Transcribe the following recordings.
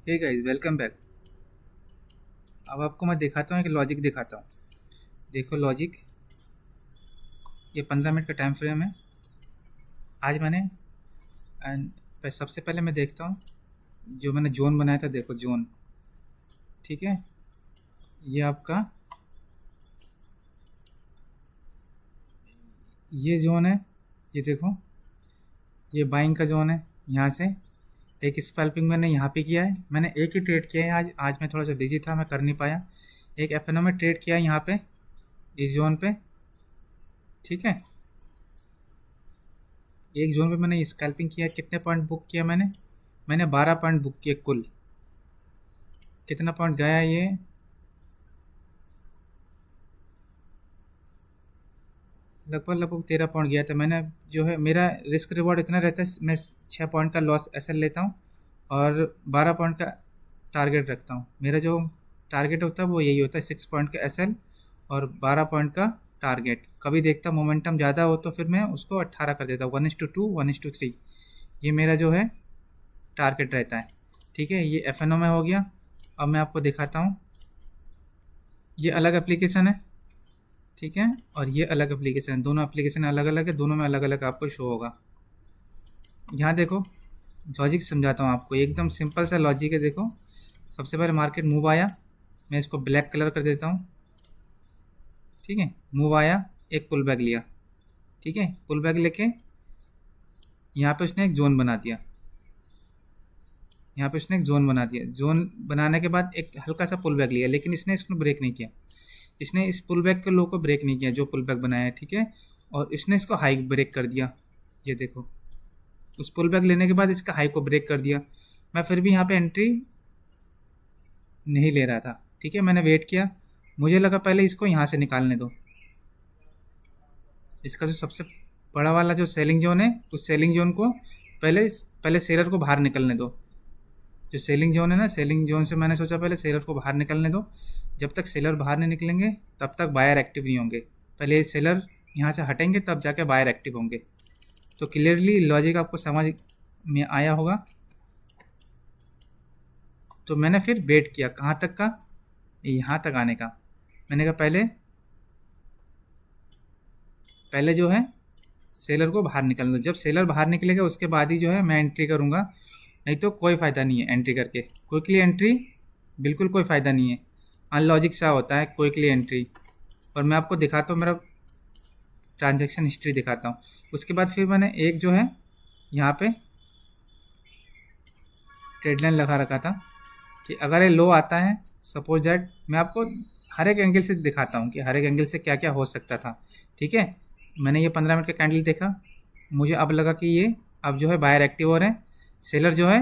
Hey guys, welcome back. अब आपको मैं दिखाता हूँ, एक लॉजिक दिखाता हूँ। देखो लॉजिक, ये 15 मिनट का टाइम फ्रेम है। आज मैंने सबसे पहले मैं देखता हूँ जो मैंने जोन बनाया था। देखो जोन, ठीक है। ये आपका ये जोन है। ये देखो, ये बाइंग का जोन है। यहाँ से एक स्कैल्पिंग मैंने यहाँ पे किया है। मैंने एक ही ट्रेड किया है आज। मैं थोड़ा सा बिजी था, मैं कर नहीं पाया। एक एफ में ट्रेड किया है यहाँ पे, इस जोन पे, ठीक है। एक जोन पे मैंने स्कैल्पिंग किया। कितने पॉइंट बुक किया मैंने 12 पॉइंट बुक किए कुल। कितना पॉइंट गया ये? लगभग 13 पॉइंट गया था। मैंने जो है, मेरा रिस्क रिवॉर्ड इतना रहता है, मैं 6 पॉइंट का लॉस एसएल लेता हूँ और 12 पॉइंट का टारगेट रखता हूँ। मेरा जो टारगेट होता है वो यही होता है, 6 पॉइंट का एसएल और 12 पॉइंट का टारगेट। कभी देखता मोमेंटम ज़्यादा हो तो फिर मैं उसको 18 कर देता हूँ, 1:2 1:3। ये मेरा जो है टारगेट रहता है, ठीक है। ये एफ में हो गया। अब मैं आपको दिखाता हूँ, ये अलग एप्लीकेशन है, ठीक है, और ये अलग एप्लीकेशन है। दोनों एप्लीकेशन अलग अलग है, दोनों में अलग अलग आपको शो होगा। यहाँ देखो, लॉजिक समझाता हूँ आपको, एकदम सिंपल सा लॉजिक है। देखो, सबसे पहले मार्केट मूव आया, मैं इसको ब्लैक कलर कर देता हूँ, ठीक है। मूव आया, एक पुल बैक लिया, ठीक है। पुल बैक लेके यहाँ पे उसने एक जोन बना दिया। यहाँ पे उसने एक जोन बना दिया। जोन बनाने के बाद एक हल्का सा पुल बैक लिया, लेकिन इसने इसको ब्रेक नहीं किया। इसने इस पुल बैक के लो को ब्रेक नहीं किया, जो पुल बैक बनाया है, ठीक है। और इसने इसको हाई ब्रेक कर दिया। ये देखो, उस पुल बैक लेने के बाद इसका हाई को ब्रेक कर दिया। मैं फिर भी यहाँ पे एंट्री नहीं ले रहा था, ठीक है। मैंने वेट किया, मुझे लगा पहले इसको यहाँ से निकालने दो। इसका जो सबसे बड़ा वाला जो सेलिंग जोन है, उस सेलिंग जोन को पहले पहले सेलर को बाहर निकलने दो। जो सेलिंग जोन है ना, सेलिंग जोन से मैंने सोचा पहले सेलर को बाहर निकलने दो। जब तक सेलर बाहर नहीं निकलेंगे तब तक बायर एक्टिव नहीं होंगे। पहले सेलर यहाँ से हटेंगे तब जाके बायर एक्टिव होंगे। तो क्लियरली लॉजिक आपको समझ में आया होगा। तो मैंने फिर वेट किया, कहाँ तक का? यहाँ तक आने का। मैंने कहा पहले जो है सेलर को बाहर निकलने दो। जब सेलर बाहर निकलेगा उसके बाद ही जो है मैं एंट्री करूँगा, नहीं तो कोई फ़ायदा नहीं है एंट्री करके। क्विकली एंट्री बिल्कुल कोई फ़ायदा नहीं है, अनलॉजिक सा होता है क्विकली एंट्री। और मैं आपको दिखाता हूँ, मेरा ट्रांजैक्शन हिस्ट्री दिखाता हूँ। उसके बाद फिर मैंने एक जो है यहाँ पे ट्रेड लाइन लगा रखा था कि अगर ये लो आता है, सपोज दैट, मैं आपको हर एक एंगल से दिखाता हूँ कि हर एक एंगल से क्या क्या हो सकता था, ठीक है। मैंने ये 15 मिनट का कैंडल देखा, मुझे अब लगा कि ये अब जो है बायर एक्टिव हो रहे हैं, सेलर जो है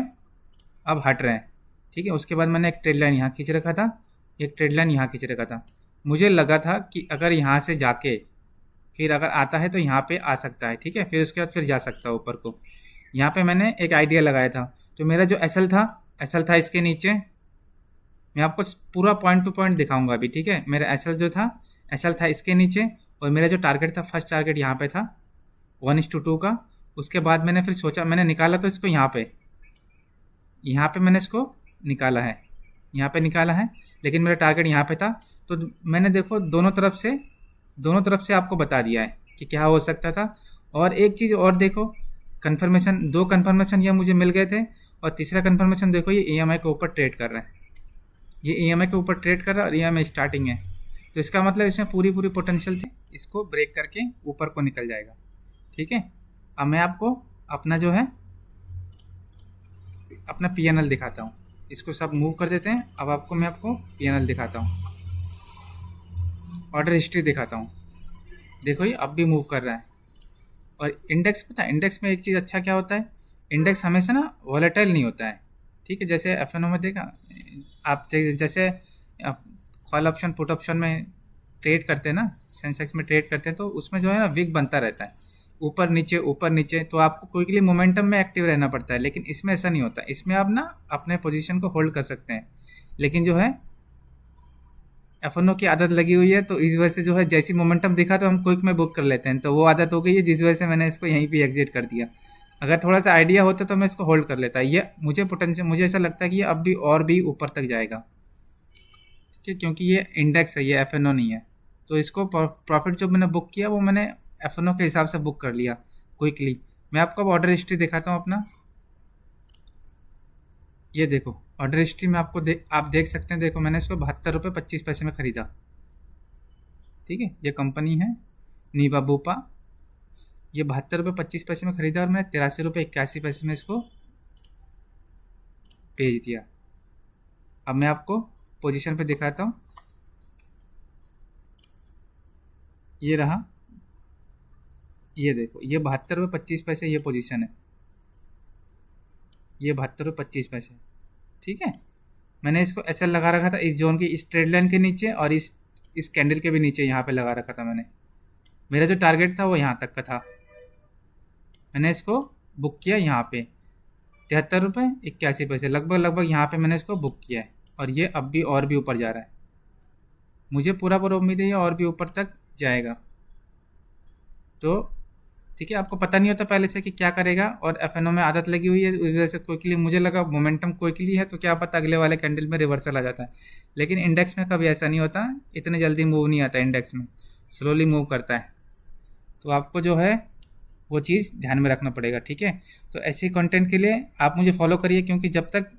अब हट रहे हैं, ठीक है। उसके बाद मैंने एक ट्रेड लाइन यहाँ खींच रखा था, एक ट्रेड लाइन यहाँ खींच रखा था। मुझे लगा था कि अगर यहाँ से जाके फिर अगर आता है तो यहाँ पे आ सकता है, ठीक है। फिर उसके बाद फिर जा सकता है ऊपर को। यहाँ पे मैंने एक आइडिया लगाया था। तो मेरा जो एस एल था इसके नीचे। मैं आपको पूरा पॉइंट टू पॉइंट दिखाऊंगा अभी, ठीक है। मेरा एस एल था इसके नीचे, और मेरा जो टारगेट था, फर्स्ट टारगेट यहाँ पे था 1:2 का। उसके बाद मैंने फिर सोचा, मैंने निकाला तो इसको यहाँ पे मैंने इसको निकाला है, यहाँ पे निकाला है, लेकिन मेरा टारगेट यहाँ पे था। तो मैंने देखो दोनों तरफ से आपको बता दिया है कि क्या हो सकता था। और एक चीज़ और देखो, कन्फर्मेशन, 2 कन्फर्मेशन ये मुझे मिल गए थे। और तीसरा कन्फर्मेशन देखो, ये ईएमआई के ऊपर ट्रेड कर रहा है। ये ईएमआई के ऊपर ट्रेड कर रहा है और ईएमआई स्टार्टिंग है। तो इसका मतलब इसमें पूरी पोटेंशियल थी, इसको ब्रेक करके ऊपर को निकल जाएगा, ठीक है। अब मैं आपको अपना जो है अपना पीएनएल दिखाता हूँ। इसको सब मूव कर देते हैं। अब मैं आपको पीएनएल दिखाता हूँ, ऑर्डर हिस्ट्री दिखाता हूँ। देखो ये अब भी मूव कर रहा है। और इंडेक्स, पता है इंडेक्स में एक चीज़ अच्छा क्या होता है, इंडेक्स हमेशा ना वॉलेटाइल नहीं होता है, ठीक है। जैसे एफएनओ में देखा आप, जैसे आप कॉल ऑप्शन पुट ऑप्शन में ट्रेड करते हैं ना, सेंसेक्स में ट्रेड करते हैं, तो उसमें जो है ना विक बनता रहता है, ऊपर नीचे। तो आपको कोई के लिए मोमेंटम में एक्टिव रहना पड़ता है, लेकिन इसमें ऐसा नहीं होता। इसमें आप ना अपने पोजीशन को होल्ड कर सकते हैं। लेकिन जो है एफएनओ की आदत लगी हुई है, तो इस वजह से जो है जैसी मोमेंटम दिखा तो हम क्विक में बुक कर लेते हैं। तो वो आदत हो गई है, जिस वजह से मैंने इसको यहीं पे एग्जिट कर दिया। अगर थोड़ा सा आइडिया होता तो मैं इसको होल्ड कर लेता। ये मुझे पोटेंशियल, मुझे ऐसा लगता है कि ये अब भी और भी ऊपर तक जाएगा, ठीक है, क्योंकि ये इंडेक्स है, ये एफ नहीं है। तो इसको प्रॉफिट जो मैंने बुक किया वो मैंने एफ के हिसाब से बुक कर लिया क्विकली। मैं आपको अब ऑर्डर हिस्ट्री दिखाता हूँ अपना। ये देखो ऑर्डर हिस्ट्री में आपको आप देख सकते हैं। देखो मैंने इसको 72 रुपये 25 पैसे में ख़रीदा, ठीक है। ये कंपनी है नीवा बोपा। ये 72 रुपये 25 पैसे में ख़रीदा और मैंने 83 रुपये 81 पैसे में इसको भेज दिया। अब मैं आपको पोजीशन पे दिखाता हूँ। ये रहा, ये देखो, ये 72 रुपये 25 पैसे ये पोजीशन है, ये 72 रुपये 25 पैसे, ठीक है। मैंने इसको ऐसा लगा रखा था इस जोन के, इस ट्रेड लाइन के नीचे और इस कैंडल के भी नीचे यहाँ पे लगा रखा था मैंने। मेरा जो टारगेट था वो यहाँ तक का था। मैंने इसको बुक किया यहाँ पे 73 रुपये 81 पैसे, लगभग यहाँ पे मैंने इसको बुक किया है। और ये अब भी और भी ऊपर जा रहा है। मुझे पूरा उम्मीद है ये और भी ऊपर तक जाएगा। तो ठीक है, आपको पता नहीं होता पहले से कि क्या करेगा, और एफ में आदत लगी हुई है, उस वजह से क्विकली मुझे लगा मोमेंटम क्विकली है तो क्या पता अगले वाले कैंडल में रिवर्सल आ जाता है। लेकिन इंडेक्स में कभी ऐसा नहीं होता, इतने जल्दी मूव नहीं आता इंडेक्स में, स्लोली मूव करता है। तो आपको जो है वो चीज़ ध्यान में रखना पड़ेगा, ठीक है। तो ऐसे कंटेंट के लिए आप मुझे फॉलो करिए, क्योंकि जब तक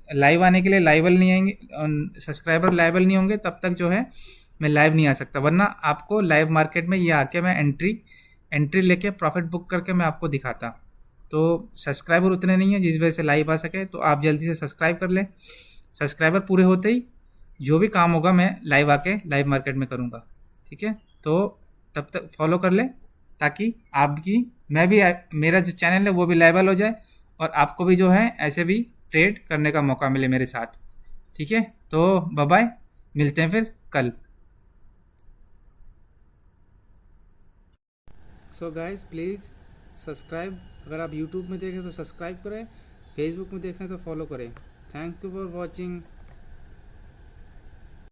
लाइव आने के लिए लाइबल नहीं आएंगे, सब्सक्राइबर लाइबल नहीं होंगे, तब तक जो है मैं लाइव नहीं आ सकता। वरना आपको लाइव मार्केट में ये आके मैं एंट्री लेके प्रॉफिट बुक करके मैं आपको दिखाता। तो सब्सक्राइबर उतने नहीं है जिस वजह से लाइव आ सके, तो आप जल्दी से सब्सक्राइब कर लें। सब्सक्राइबर पूरे होते ही जो भी काम होगा मैं लाइव आके लाइव मार्केट में करूँगा, ठीक है। तो तब तक फॉलो कर लें, ताकि आपकी मेरा जो चैनल है वो भी लाइबल हो जाए, और आपको भी जो है ऐसे भी ट्रेड करने का मौका मिले मेरे साथ, ठीक है। तो बाय बाय, मिलते हैं फिर कल। सो गाइज प्लीज़ सब्सक्राइब, अगर आप यूट्यूब में देखें तो सब्सक्राइब करें, फेसबुक में देखें तो फॉलो करें। Thank you for watching.